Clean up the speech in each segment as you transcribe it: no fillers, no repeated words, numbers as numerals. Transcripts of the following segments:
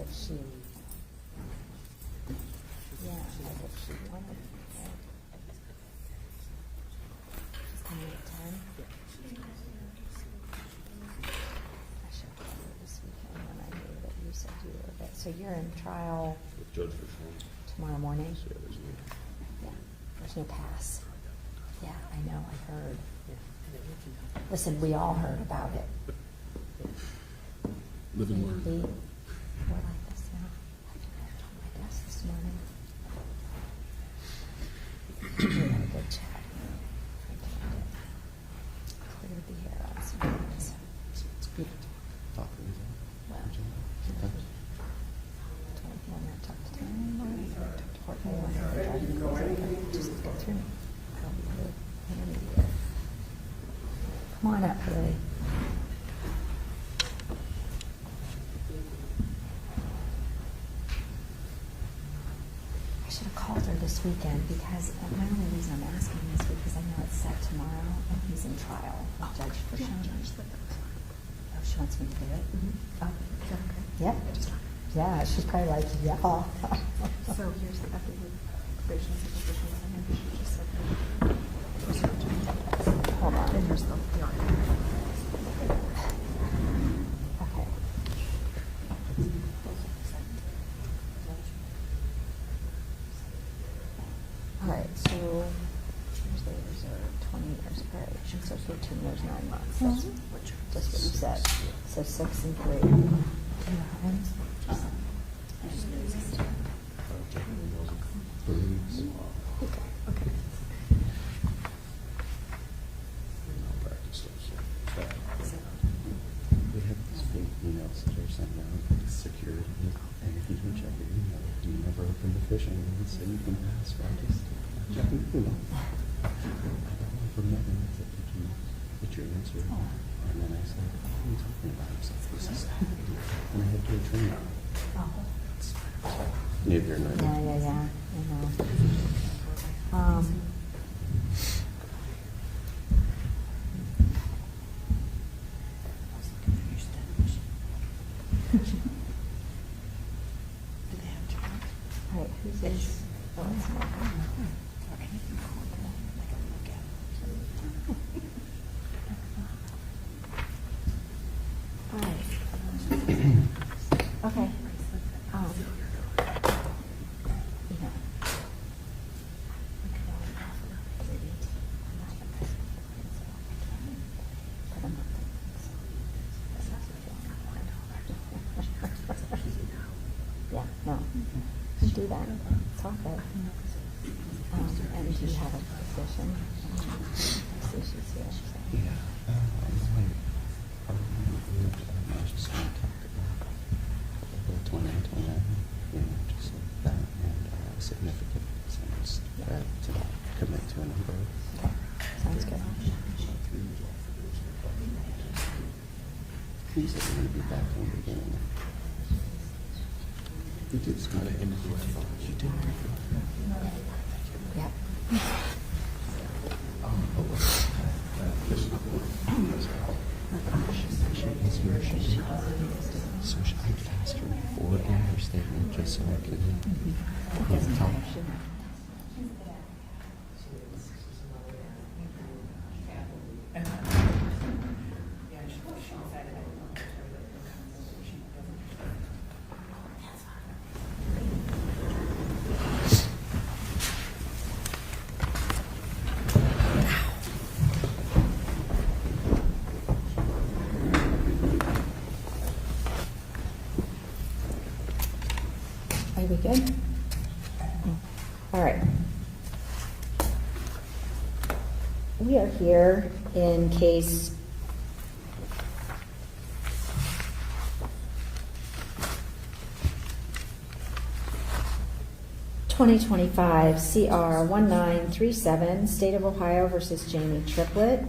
if she, like if she wanted, right? She's coming at 10. I should have called her this weekend when I knew that you said you were there. So you're in trial With Judge Fitzgerald. tomorrow morning? So, yeah, there's no. Yeah, there's no pass. Yeah, I know, I heard. Listen, we all heard about it. Live and learn. Maybe we're like this now. I can have it on my desk this morning. We had a good chat. Cleared the hair on some things. It's good talking. Well, I told him I talked to him anymore. I talked to Courtney. I just go through. I'll be the intermediate. Come on up, Lily. I should have called her this weekend because my only reason I'm asking is because I know it's set tomorrow and he's in trial. Judge for Oh, she wants me to do it? Mm-hmm. Oh, is that okay? Yep. Yeah, she's probably like, yeah. So here's the updated probation stipulation. And she just said Hold on. and here's the article. Okay. All right, so Tuesday reserved 20 years of probation, so 15 years, 9 months. That's just what you said. So 6 and 3. Okay. We have these fake emails that are sent out, security, and if you can check your email, do you never open the phishing and say you can pass, right? Just check your email. I don't know for minutes that did you get your answer. And then I said, what are you talking about? I said, this is and I had to do a training. Neither nor Yeah. I know. Do they have time? All right, who's this? Oh, it's not. All right. Okay. Yeah. Yeah, no. You do that. It's all good. And do you have a position? I see she's here. So. Yeah. I was just going to talk about the 29, just like that, and significant sentence to commit to a number of. Okay, sounds good. He said we're going to be back from the beginning. He did kind of indicate he did. Yep. So should I ask her for her statement just so I can tell her? Are we good? All right. We are here in case 2025 CR 1937, State of Ohio versus Jamie Triplett.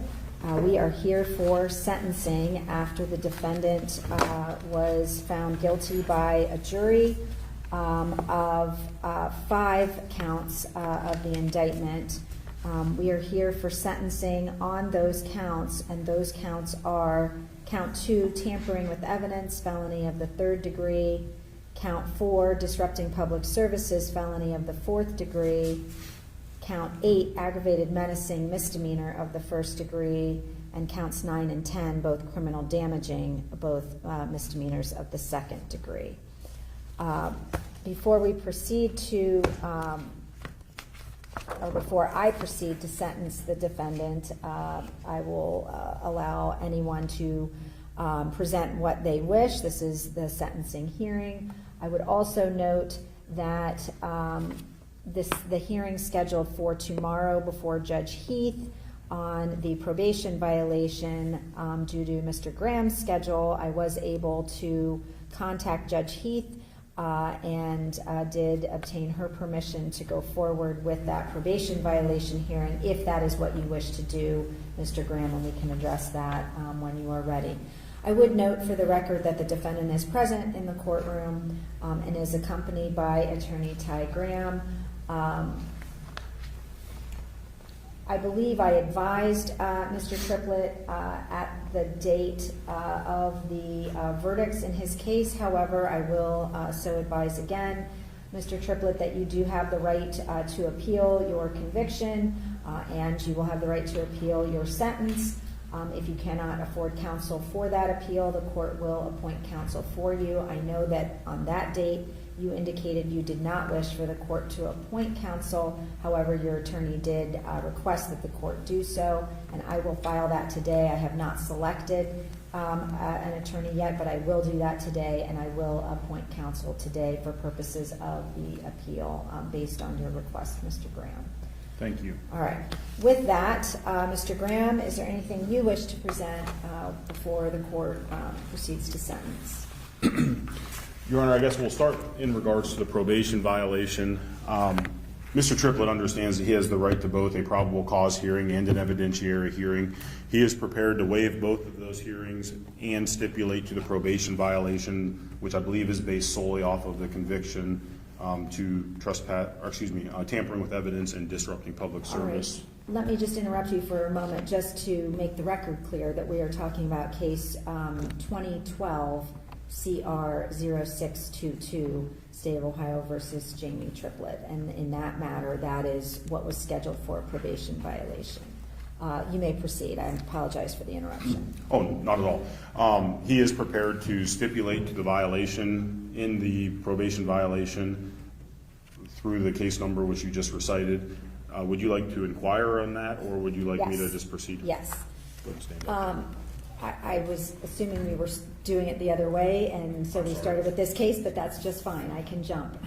We are here for sentencing after the defendant was found guilty by a jury of 5 counts of the indictment. We are here for sentencing on those counts, and those counts are count 2, tampering with evidence, felony of the 3rd degree, Count 4, disrupting public services, felony of the 4th degree. Count 8, aggravated menacing misdemeanor of the 1st degree. And counts 9 and 10, both criminal damaging, both misdemeanors of the 2nd degree. Before we proceed to, or before I proceed to sentence the defendant, I will allow anyone to present what they wish. This is the sentencing hearing. I would also note that the hearing scheduled for tomorrow before Judge Heath on the probation violation, due to Mr. Graham's schedule, I was able to contact Judge Heath and did obtain her permission to go forward with that probation violation hearing, if that is what you wish to do, Mr. Graham, and we can address that when you are ready. I would note for the record that the defendant is present in the courtroom and is accompanied by Attorney Ty Graham. I believe I advised Mr. Triplett at the date of the verdicts in his case. However, I will so advise again, Mr. Triplett, that you do have the right to appeal your conviction and you will have the right to appeal your sentence. If you cannot afford counsel for that appeal, the court will appoint counsel for you. I know that on that date you indicated you did not wish for the court to appoint counsel. However, your attorney did request that the court do so, and I will file that today. I have not selected an attorney yet, but I will do that today, and I will appoint counsel today for purposes of the appeal based on your request, Mr. Graham. Thank you. All right. With that, Mr. Graham, is there anything you wish to present before the court proceeds to sentence? Your Honor, I guess we'll start in regards to the probation violation. Mr. Triplett understands that he has the right to both a probable cause hearing and an evidentiary hearing. He is prepared to waive both of those hearings and stipulate to the probation violation, which I believe is based solely off of the conviction to tampering with evidence and disrupting public service. All right. Let me just interrupt you for a moment just to make the record clear that we are talking about case 2012 CR 0622, State of Ohio versus Jamie Triplett. And in that matter, that is what was scheduled for a probation violation. You may proceed. I apologize for the interruption. Oh, not at all. He is prepared to stipulate to the violation in the probation violation through the case number which you just recited. Would you like to inquire on that, or would you like me to just proceed? Yes. Go ahead and stand up. I was assuming we were doing it the other way, and so we started with this case, but that's just fine. I can jump.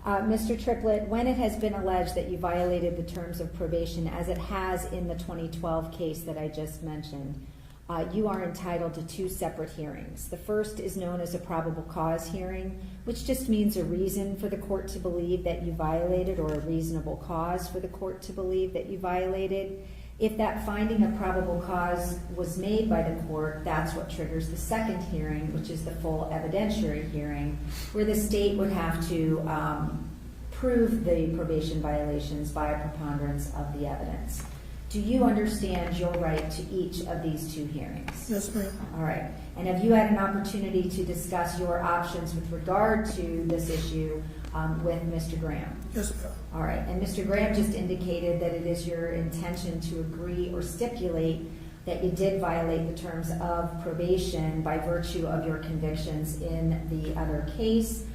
Mr. Triplett, when it has been alleged that you violated the terms of probation, as it has in the 2012 case that I just mentioned, you are entitled to two separate hearings. The first is known as a probable cause hearing, which just means a reason for the court to believe that you violated, or a reasonable cause for the court to believe that you violated. If that finding of probable cause was made by the court, that's what triggers the second hearing, which is the full evidentiary hearing, where the state would have to prove the probation violations by a preponderance of the evidence. Do you understand your right to each of these two hearings? Yes, ma'am. All right. And have you had an opportunity to discuss your options with regard to this issue with Mr. Graham? Yes, ma'am. All right. And Mr. Graham just indicated that it is your intention to agree or stipulate that you did violate the terms of probation by virtue of your convictions in the other case.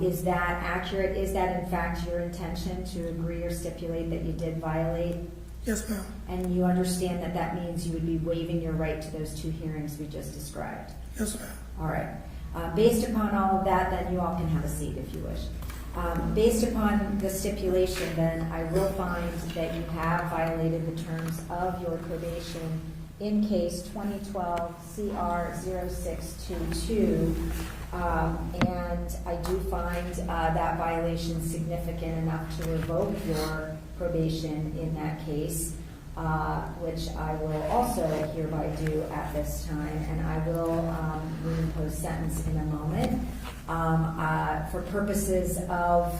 Is that accurate? Is that in fact your intention to agree or stipulate that you did violate? Yes, ma'am. And you understand that that means you would be waiving your right to those two hearings we just described? Yes, ma'am. All right. Based upon all of that, then you all can have a seat if you wish. Based upon the stipulation, then I will find that you have violated the terms of your probation in case 2012 CR 0622, and I do find that violation significant enough to revoke your probation in that case, which I will also hereby do at this time, and I will reimpose sentence in a moment. For purposes of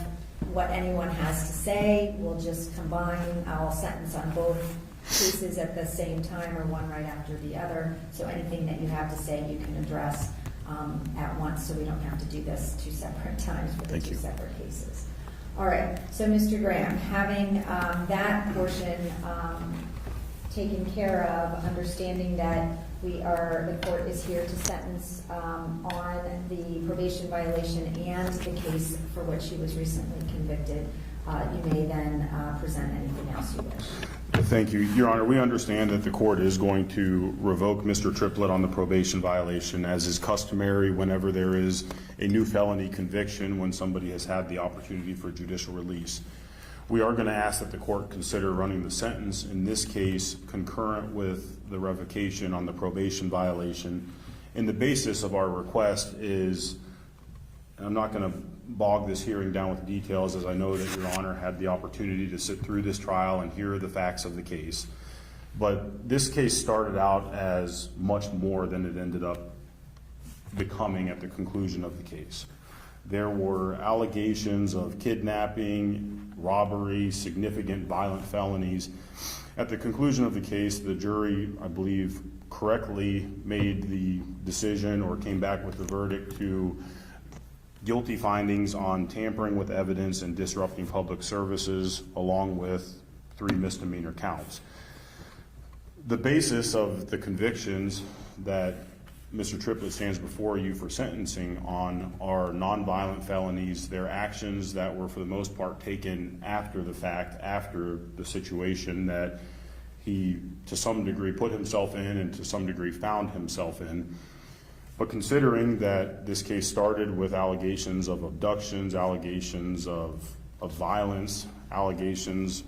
what anyone has to say, we'll just combine. I'll sentence on both cases at the same time, or one right after the other. So anything that you have to say, you can address at once, so we don't have to do this 2 separate times for the Thank 2 you. separate cases. All right, so Mr. Graham, having that portion taken care of, understanding that the court is here to sentence on the probation violation and the case for which he was recently convicted, you may then present anything else you wish. Thank you. Your Honor, we understand that the court is going to revoke Mr. Triplett on the probation violation, as is customary whenever there is a new felony conviction, when somebody has had the opportunity for judicial release. We are going to ask that the court consider running the sentence, in this case, concurrent with the revocation on the probation violation. And the basis of our request is, and I'm not going to bog this hearing down with details, as I know that Your Honor had the opportunity to sit through this trial and hear the facts of the case. But this case started out as much more than it ended up becoming at the conclusion of the case. There were allegations of kidnapping, robbery, significant violent felonies. At the conclusion of the case, the jury, I believe, correctly made the decision or came back with the verdict to guilty findings on tampering with evidence and disrupting public services, along with 3 misdemeanor counts. The basis of the convictions that Mr. Triplett stands before you for sentencing on are nonviolent felonies. They're actions that were, for the most part, taken after the fact, after the situation that he, to some degree, put himself in and to some degree found himself in. But considering that this case started with allegations of abductions, allegations of violence, allegations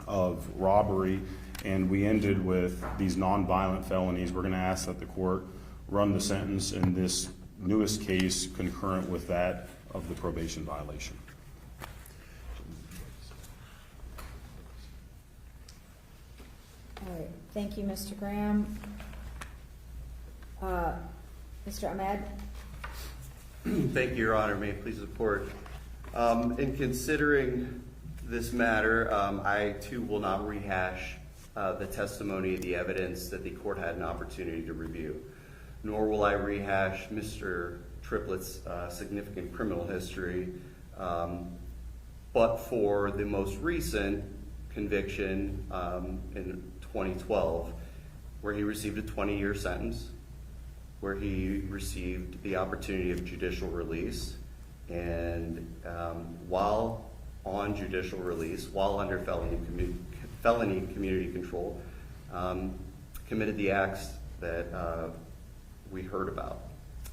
of robbery, and we ended with these nonviolent felonies, we're going to ask that the court run the sentence in this newest case concurrent with that of the probation violation. All right, thank you, Mr. Graham. Mr. Ahmed? Thank you, Your Honor. May it please the court. In considering this matter, I too will not rehash the testimony of the evidence that the court had an opportunity to review, nor will I rehash Mr. Triplett's significant criminal history, but for the most recent conviction in 2012, where he received a 20-year sentence, where he received the opportunity of judicial release, and while on judicial release, while under felony community control, committed the acts that we heard about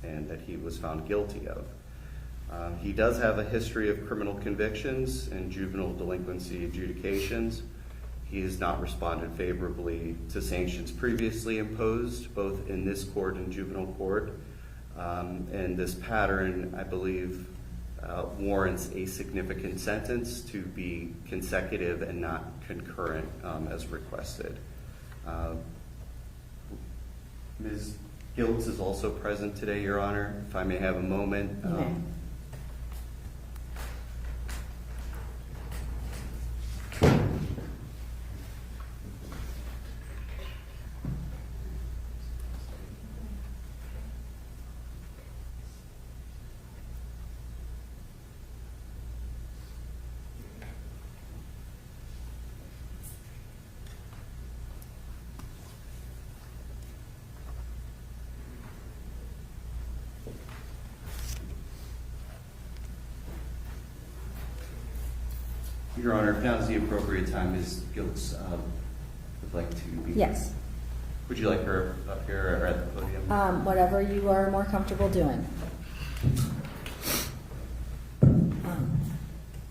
and that he was found guilty of. He does have a history of criminal convictions and juvenile delinquency adjudications. He has not responded favorably to sanctions previously imposed, both in this court and juvenile court. And this pattern, I believe, warrants a significant sentence to be consecutive and not concurrent as requested. Ms. Giltz is also present today, Your Honor. If I may have a moment. You may. Your Honor, if now is the appropriate time, Ms. Giltz would like to be. Yes. Would you like her up here or at the podium? Whatever you are more comfortable doing.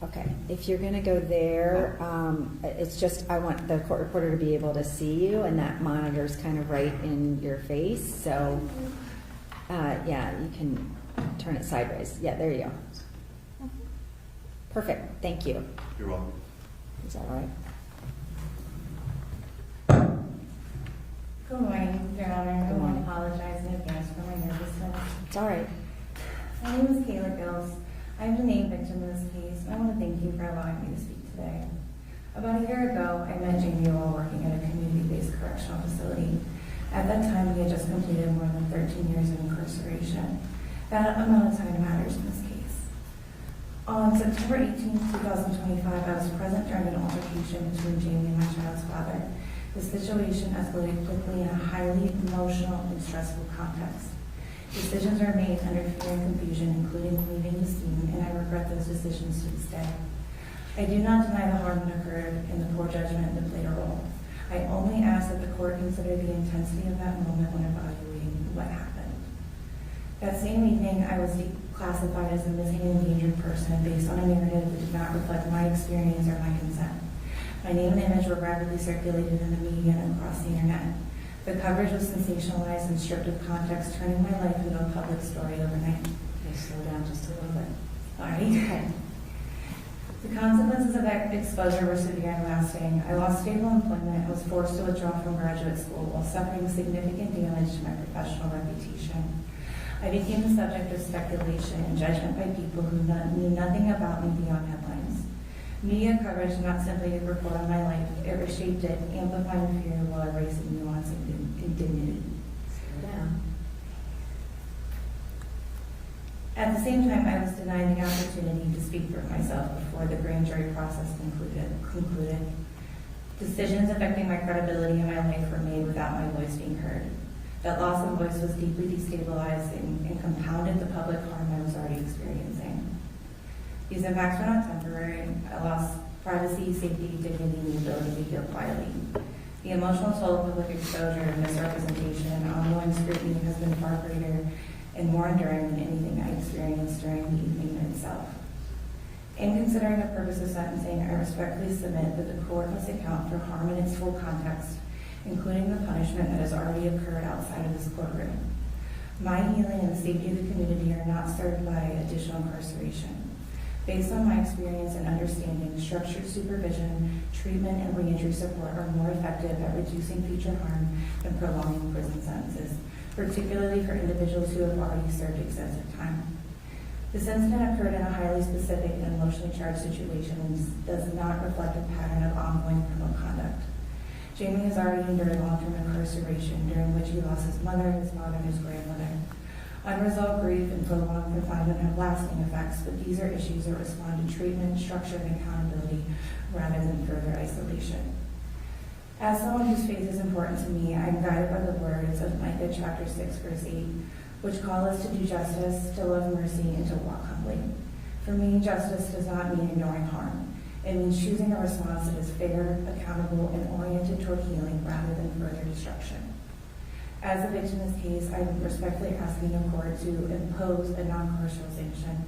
Okay, if you're going to go there, it's just, I want the court reporter to be able to see you, and that monitor's kind of right in your face, so, yeah, you can turn it sideways. Yeah, there you go. Perfect, thank you. You're welcome. Is that all right? Good morning, Your Honor. I Good want morning. to apologize in advance for my nervousness. It's all right. My name is Kayla Gills. I'm the named victim in this case. I want to thank you for allowing me to speak today. About a year ago, I met Jamie while working at a community-based correctional facility. At that time, he had just completed more than 13 years of incarceration. That amount of time matters in this case. On September 18, 2025, I was present during an altercation between Jamie and my child's father. The situation escalated quickly in a highly emotional and stressful context. Decisions are made under fear and confusion, including leaving the scene, and I regret those decisions to this day. I do not deny the harm that occurred and the poor judgment that played a role. I only ask that the court consider the intensity of that moment when evaluating what happened. That same evening, I was classified as a missing and endangered person based on a narrative that did not reflect my experience or my consent. My name and image were rapidly circulated in the media and across the internet. The coverage was sensationalized and stripped of context, turning my life into a public story overnight. Okay, slow down just a little bit. Sorry. The consequences of that exposure were severe and lasting. I lost stable employment and was forced to withdraw from graduate school while suffering significant damage to my professional reputation. I became the subject of speculation and judgment by people who knew nothing about me beyond headlines. Media coverage did not simply report on my life, it reshaped it, amplifying fear while erasing nuance and dignity. Slow down. At the same time, I was denied the opportunity to speak for myself before the grand jury process concluded. Decisions affecting my credibility in my life were made without my voice being heard. That loss of voice was deeply destabilizing and compounded the public harm I was already experiencing. These impacts were not temporary. I lost privacy, safety, dignity, and the ability to heal quietly. The emotional toll of public exposure, misrepresentation, and ongoing scrutiny has been far greater and more enduring than anything I experienced during the evening itself. In considering the purpose of sentencing, I respectfully submit that the court must account for harm in its full context, including the punishment that has already occurred outside of this courtroom. My healing and the safety of the community are not served by additional incarceration. Based on my experience and understanding, structured supervision, treatment, and reentry support are more effective at reducing future harm than prolonging prison sentences, particularly for individuals who have already served excessive time. This incident occurred in a highly specific and emotionally charged situation and does not reflect a pattern of ongoing criminal conduct. Jamie has already endured long-term incarceration, during which he lost his mother, his father, and his grandmother. Unresolved grief and prolonged confinement have lasting effects, but these are issues that respond to treatment, structure, and accountability rather than further isolation. As someone whose faith is important to me, I am guided by the words of Micah chapter 6, verse 8, which call us to do justice, to love mercy, and to walk humbly. For me, justice does not mean ignoring harm. It means choosing a response that is fair, accountable, and oriented toward healing rather than further destruction. As a victim in this case, I am respectfully asking the court to impose a non-carceral sanction.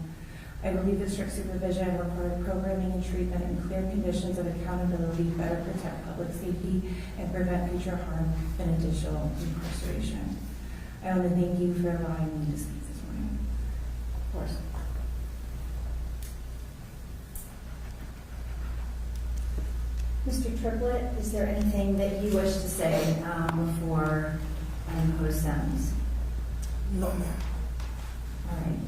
I believe that strict supervision, required programming and treatment, and clear conditions of accountability better protect public safety and prevent future harm than additional incarceration. I want to thank you for allowing me to speak this morning. Of course. Mr. Triplett, is there anything that you wish to say before I impose sentence? No, ma'am. All right.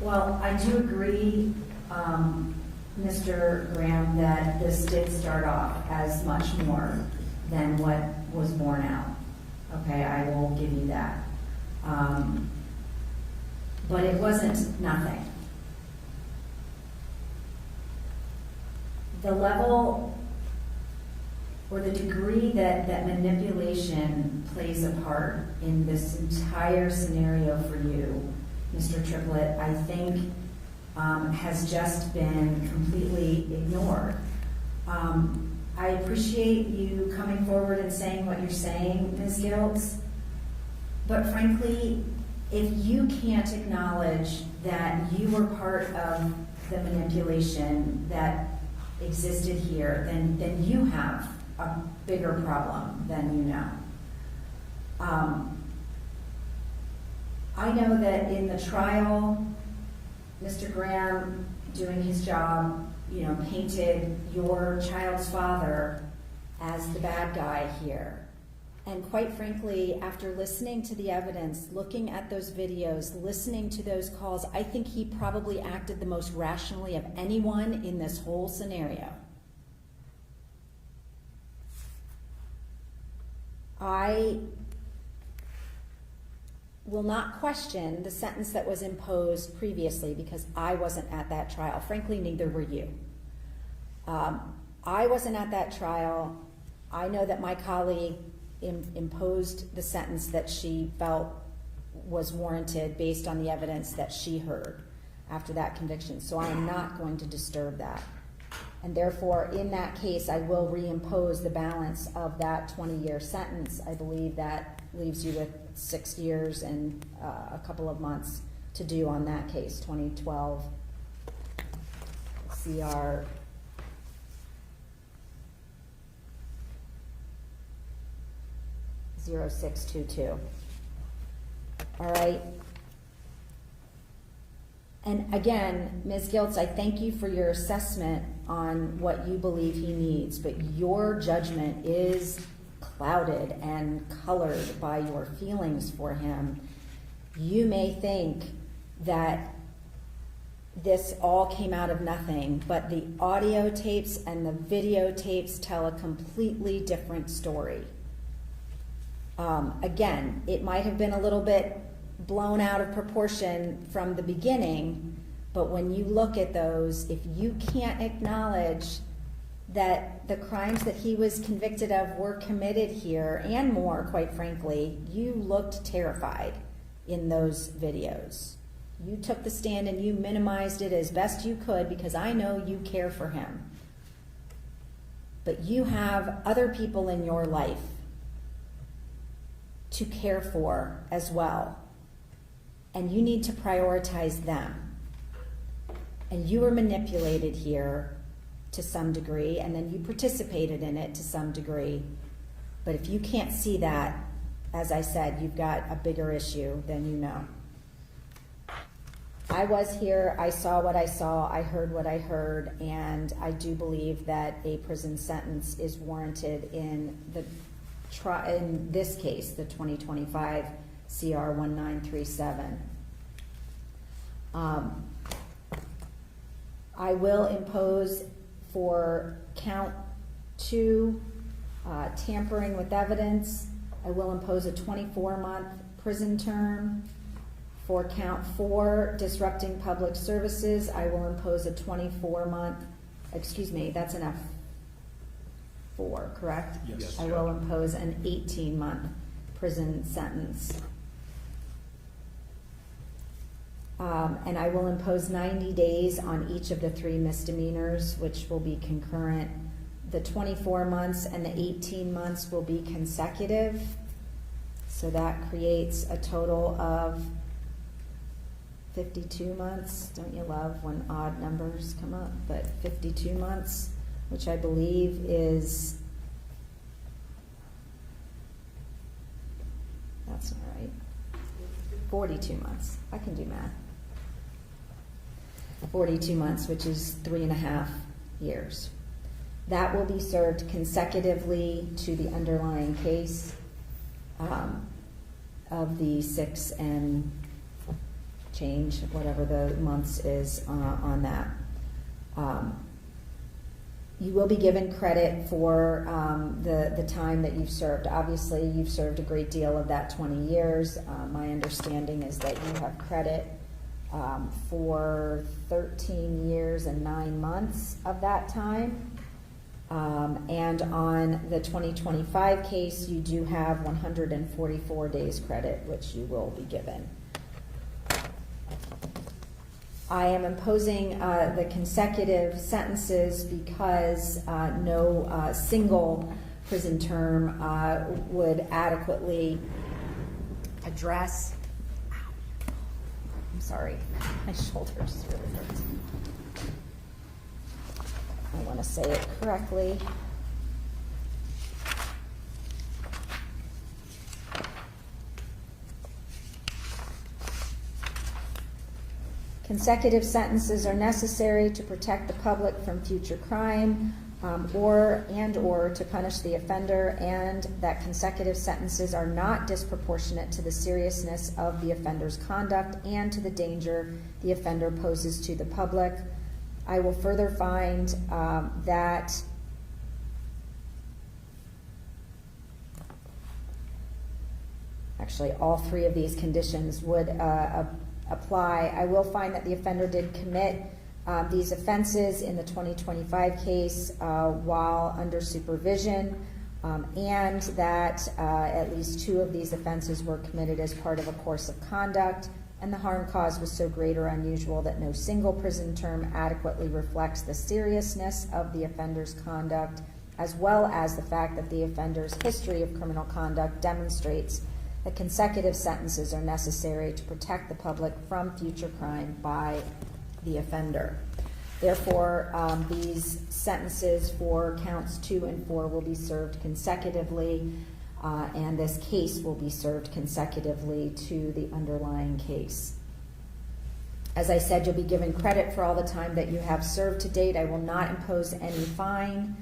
Well, I do agree, Mr. Graham, that this did start off as much more than what was borne out. Okay, I will give you that. But it wasn't nothing. The level or the degree that manipulation plays a part in this entire scenario for you, Mr. Triplett, I think has just been completely ignored. I appreciate you coming forward and saying what you're saying, Ms. Giltz, but frankly, if you can't acknowledge that you were part of the manipulation that existed here, then you have a bigger problem than you know. I know that in the trial, Mr. Graham, doing his job, painted your child's father as the bad guy here. And quite frankly, after listening to the evidence, looking at those videos, listening to those calls, I think he probably acted the most rationally of anyone in this whole scenario. I will not question the sentence that was imposed previously because I wasn't at that trial. Frankly, neither were you. I wasn't at that trial. I know that my colleague imposed the sentence that she felt was warranted based on the evidence that she heard after that conviction. So I am not going to disturb that. And therefore, in that case, I will reimpose the balance of that 20-year sentence. I believe that leaves you with 6 years and a couple of months to do on that case, 2012 CR 0622. All right. And again, Ms. Giltz, I thank you for your assessment on what you believe he needs, but your judgment is clouded and colored by your feelings for him. You may think that this all came out of nothing, but the audio tapes and the videotapes tell a completely different story. Again, it might have been a little bit blown out of proportion from the beginning, but when you look at those, if you can't acknowledge that the crimes that he was convicted of were committed here, and more, quite frankly, you looked terrified in those videos. You took the stand and you minimized it as best you could because I know you care for him. But you have other people in your life to care for as well. And you need to prioritize them. And you were manipulated here to some degree, and then you participated in it to some degree. But if you can't see that, as I said, you've got a bigger issue than you know. I was here, I saw what I saw, I heard what I heard, and I do believe that a prison sentence is warranted in this case, the 2025 CR 1937. I will impose for count 2, tampering with evidence. I will impose a 24-month prison term. For count 4, disrupting public services, I will impose a 24-month, excuse me, that's an F4, correct? Yes. I will impose an 18-month prison sentence. And I will impose 90 days on each of the 3 misdemeanors, which will be concurrent. The 24 months and the 18 months will be consecutive. So that creates a total of 52 months. Don't you love when odd numbers come up? But 52 months, which I believe is, that's not right, 42 months. I can do math. 42 months, which is 3.5 years. That will be served consecutively to the underlying case of the 6 and change, whatever the months is on that. You will be given credit for the time that you've served. Obviously, you've served a great deal of that 20 years. My understanding is that you have credit for 13 years and 9 months of that time. And on the 2025 case, you do have 144 days credit, which you will be given. I am imposing the consecutive sentences because no single prison term would adequately address. I'm sorry, my shoulders really hurt. I want to say it correctly. Consecutive sentences are necessary to protect the public from future crime or to punish the offender, and that consecutive sentences are not disproportionate to the seriousness of the offender's conduct and to the danger the offender poses to the public. I will further find that actually, all three of these conditions would apply. I will find that the offender did commit these offenses in the 2025 case while under supervision, and that at least two of these offenses were committed as part of a course of conduct, and the harm caused was so great or unusual that no single prison term adequately reflects the seriousness of the offender's conduct, as well as the fact that the offender's history of criminal conduct demonstrates that consecutive sentences are necessary to protect the public from future crime by the offender. Therefore, these sentences for counts 2 and 4 will be served consecutively, and this case will be served consecutively to the underlying case. As I said, you'll be given credit for all the time that you have served to date. I will not impose any fine.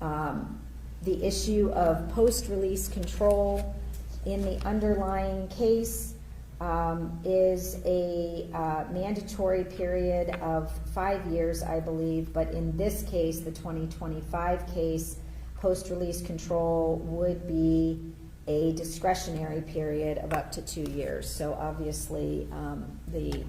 The issue of post-release control in the underlying case is a mandatory period of 5 years, I believe, but in this case, the 2025 case, post-release control would be a discretionary period of up to 2 years. So obviously, the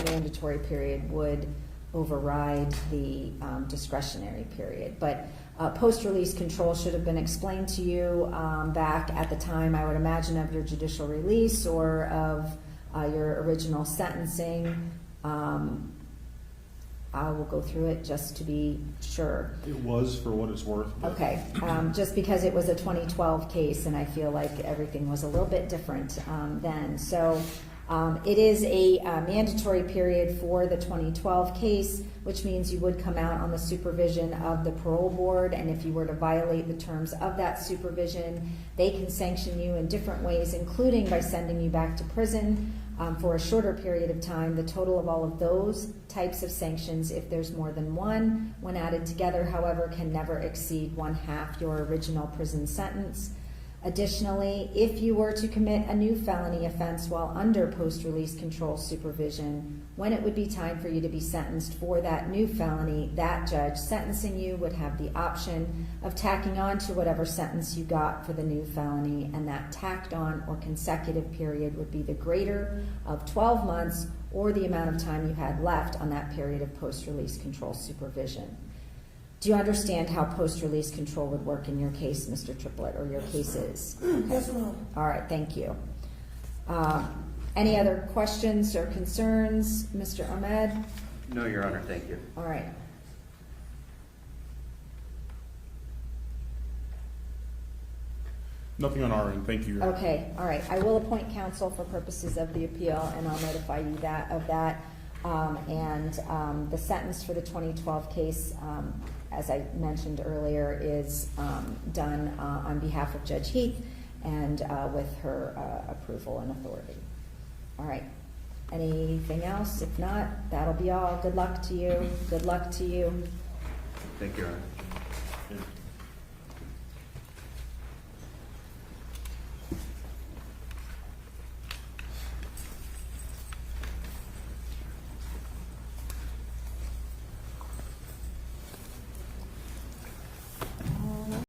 mandatory period would override the discretionary period. But post-release control should have been explained to you back at the time, I would imagine, of your judicial release or of your original sentencing. I will go through it just to be sure. It was, for what it's worth. but- Okay, just because it was a 2012 case and I feel like everything was a little bit different then. So it is a mandatory period for the 2012 case, which means you would come out on the supervision of the parole board, and if you were to violate the terms of that supervision, they can sanction you in different ways, including by sending you back to prison for a shorter period of time. The total of all of those types of sanctions, if there's more than one, when added together, however, can never exceed 1/2 your original prison sentence. Additionally, if you were to commit a new felony offense while under post-release control supervision, when it would be time for you to be sentenced for that new felony, that judge sentencing you would have the option of tacking on to whatever sentence you got for the new felony, and that tacked on or consecutive period would be the greater of 12 months or the amount of time you had left on that period of post-release control supervision. Do you understand how post-release control would work in your case, Mr. Triplett, or your cases? Yes, ma'am. All right, thank you. Any other questions or concerns, Mr. Ahmed? No, Your Honor, thank you. All right. Nothing on our end, thank you. Your Honor. Okay, all right. I will appoint counsel for purposes of the appeal, and I'll notify you of that. The sentence for the 2012 case, as I mentioned earlier, is done on behalf of Judge Heath and with her approval and authority. All right. Anything else? If not, that'll be all. Good luck to you. Good luck to you. Thank you, Your Honor. Yeah.